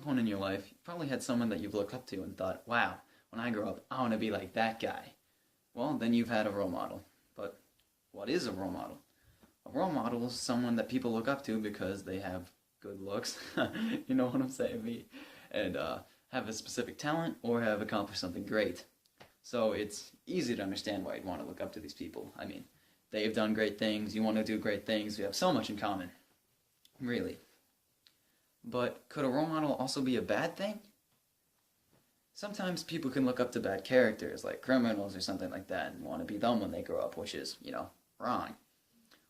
point in your life, you probably had someone that you've looked up to and thought, wow, when I grow up, I want to be like that guy. Well, then you've had a role model. But what is a role model? A role model is someone that people look up to because they have good looks, you know what I'm saying, me, and have a specific talent or have accomplished something great. So it's easy to understand why you'd want to look up to these people. I mean, they've done great things, you want to do great things, we have so much in common. Really. But could a role model also be a bad thing? Sometimes people can look up to bad characters, like criminals or something like that, and want to be them when they grow up, which is, wrong.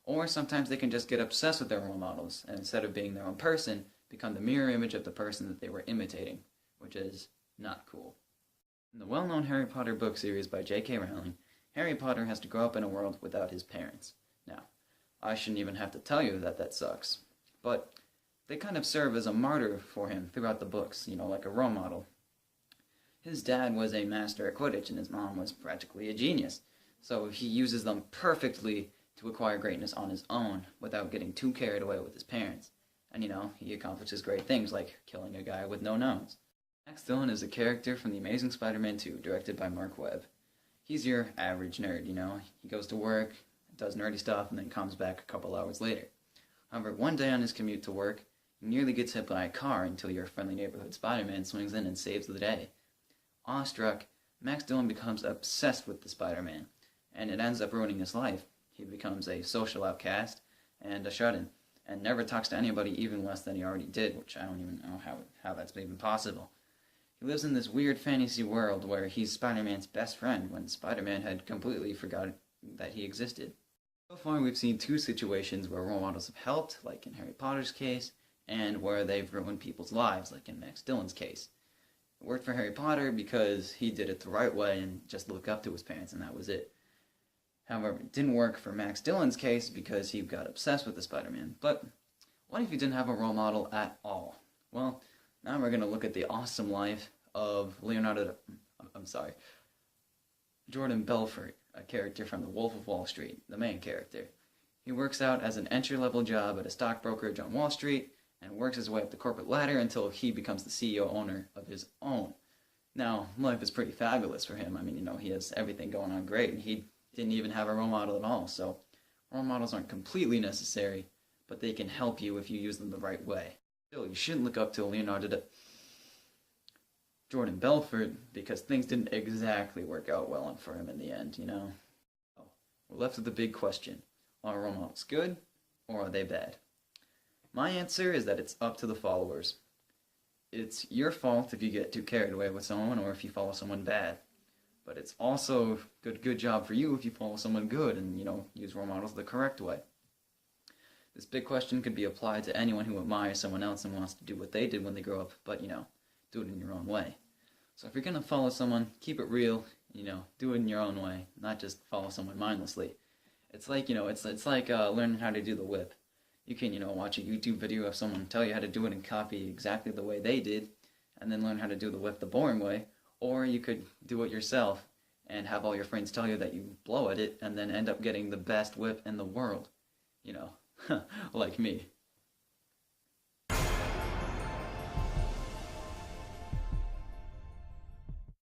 Or sometimes they can just get obsessed with their role models, and instead of being their own person, become the mirror image of the person that they were imitating, which is not cool. In the well-known Harry Potter book series by J.K. Rowling, Harry Potter has to grow up in a world without his parents. Now, I shouldn't even have to tell you that that sucks, but they kind of serve as a martyr for him throughout the books, like a role model. His dad was a master at Quidditch, and his mom was practically a genius, so he uses them perfectly to acquire greatness on his own without getting too carried away with his parents. And he accomplishes great things like killing a guy with no nose. Max Dillon is a character from The Amazing Spider-Man 2, directed by Mark Webb. He's your average nerd, He goes to work, does nerdy stuff, and then comes back a couple hours later. However, one day on his commute to work, he nearly gets hit by a car until your friendly neighborhood Spider-Man swings in and saves the day. Awestruck, Max Dillon becomes obsessed with the Spider-Man, and it ends up ruining his life. He becomes a social outcast and a shut-in, and never talks to anybody even less than he already did, which I don't even know how that's even possible. He lives in this weird fantasy world where he's Spider-Man's best friend when Spider-Man had completely forgotten that he existed. So far we've seen two situations where role models have helped, like in Harry Potter's case, and where they've ruined people's lives, like in Max Dillon's case. It worked for Harry Potter because he did it the right way and just looked up to his parents, and that was it. However, it didn't work for Max Dillon's case because he got obsessed with the Spider-Man. But what if he didn't have a role model at all? Well, now we're going to look at the awesome life of Jordan Belfort, a character from The Wolf of Wall Street, the main character. He works out as an entry-level job at a stock brokerage on Wall Street and works his way up the corporate ladder until he becomes the CEO owner of his own. Now, life is pretty fabulous for him. I mean, he has everything going on great, and he didn't even have a role model at all, so role models aren't completely necessary, but they can help you if you use them the right way. Still, you shouldn't look up to Jordan Belfort because things didn't exactly work out well for him in the end, So, we're left with the big question. Are role models good, or are they bad? My answer is that it's up to the followers. It's your fault if you get too carried away with someone or if you follow someone bad. But it's also good job for you if you follow someone good and, use role models the correct way. This big question could be applied to anyone who admires someone else and wants to do what they did when they grow up, but, do it in your own way. So if you're going to follow someone, keep it real, do it in your own way, not just follow someone mindlessly. It's like, it's like learning how to do the whip. You can, watch a YouTube video of someone tell you how to do it and copy exactly the way they did, and then learn how to do the whip the boring way, or you could do it yourself and have all your friends tell you that you blow at it and then end up getting the best whip in the world, like me.